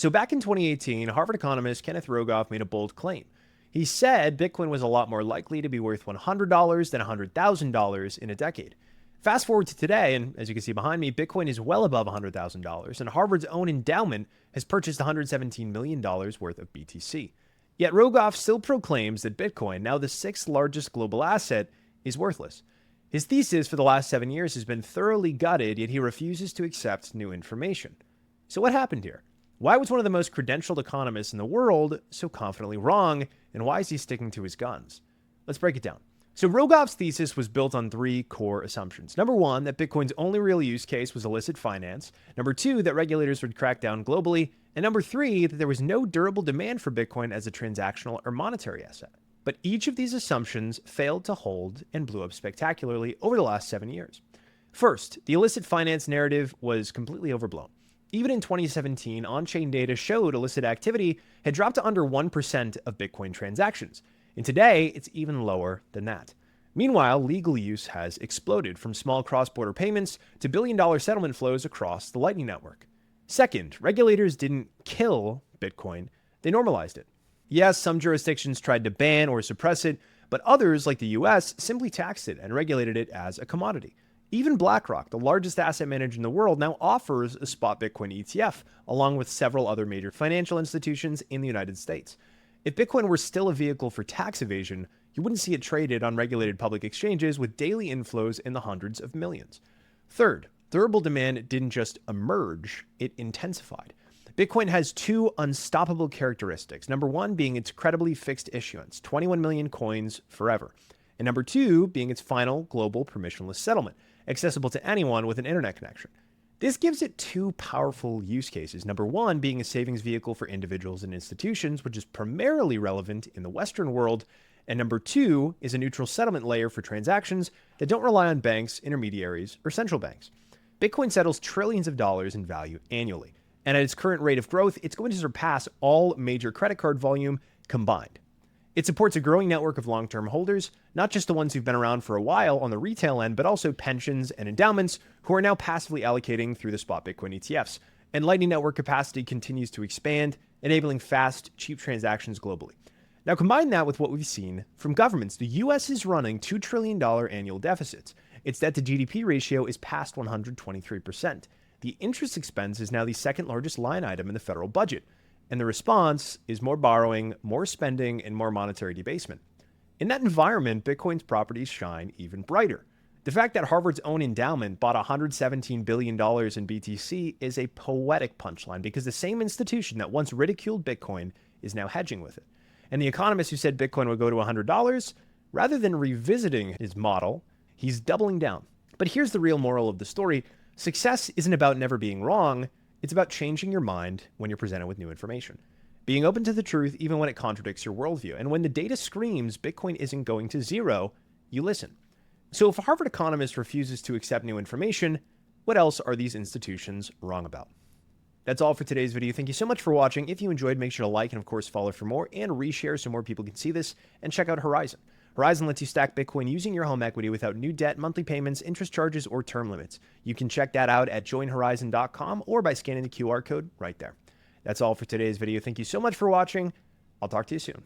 So back in 2018, Harvard economist Kenneth Rogoff made a bold claim. He said Bitcoin was a lot more likely to be worth $100 than $100,000 in a decade. Fast forward to today, and as you can see behind me, Bitcoin is well above $100,000, and Harvard's own endowment has purchased $117 million worth of BTC. Yet Rogoff still proclaims that Bitcoin, now the sixth largest global asset, is worthless. His thesis for the last 7 years has been thoroughly gutted, yet he refuses to accept new information. So what happened here? Why was one of the most credentialed economists in the world so confidently wrong, and why is he sticking to his guns? Let's break it down. So Rogoff's thesis was built on three core assumptions. Number one, that Bitcoin's only real use case was illicit finance. Number two, that regulators would crack down globally. And number three, that there was no durable demand for Bitcoin as a transactional or monetary asset. But each of these assumptions failed to hold and blew up spectacularly over the last 7 years. First, the illicit finance narrative was completely overblown. Even in 2017, on-chain data showed illicit activity had dropped to under 1% of Bitcoin transactions. And today, it's even lower than that. Meanwhile, legal use has exploded, from small cross-border payments to billion-dollar settlement flows across the Lightning Network. Second, regulators didn't kill Bitcoin, they normalized it. Yes, some jurisdictions tried to ban or suppress it, but others, like the US, simply taxed it and regulated it as a commodity. Even BlackRock, the largest asset manager in the world, now offers a spot Bitcoin ETF, along with several other major financial institutions in the United States. If Bitcoin were still a vehicle for tax evasion, you wouldn't see it traded on regulated public exchanges with daily inflows in the hundreds of millions. Third, durable demand didn't just emerge, it intensified. Bitcoin has two unstoppable characteristics. Number one being its credibly fixed issuance, 21 million coins forever. And number two being its final global permissionless settlement, accessible to anyone with an internet connection. This gives it two powerful use cases. Number one being a savings vehicle for individuals and institutions, which is primarily relevant in the Western world. And number two is a neutral settlement layer for transactions that don't rely on banks, intermediaries, or central banks. Bitcoin settles trillions of dollars in value annually. And at its current rate of growth, it's going to surpass all major credit card volume combined. It supports a growing network of long-term holders, not just the ones who've been around for a while on the retail end, but also pensions and endowments who are now passively allocating through the spot Bitcoin ETFs. And Lightning Network capacity continues to expand, enabling fast, cheap transactions globally. Now combine that with what we've seen from governments. The US is running $2 trillion annual deficits. Its debt to GDP ratio is past 123%. The interest expense is now the second largest line item in the federal budget. And the response is more borrowing, more spending, and more monetary debasement. In that environment, Bitcoin's properties shine even brighter. The fact that Harvard's own endowment bought $117 billion in BTC is a poetic punchline, because the same institution that once ridiculed Bitcoin is now hedging with it. And the economist who said Bitcoin would go to $100, rather than revisiting his model, he's doubling down. But here's the real moral of the story. Success isn't about never being wrong. It's about changing your mind when you're presented with new information. Being open to the truth even when it contradicts your worldview. And when the data screams Bitcoin isn't going to zero, you listen. So if a Harvard economist refuses to accept new information, what else are these institutions wrong about? That's all for today's video. Thank you so much for watching. If you enjoyed, make sure to like and of course follow for more, and reshare so more people can see this, and check out Horizon. Horizon lets you stack Bitcoin using your home equity without new debt, monthly payments, interest charges, or term limits. You can check that out at joinhorizon.com or by scanning the QR code right there. That's all for today's video. Thank you so much for watching. I'll talk to you soon.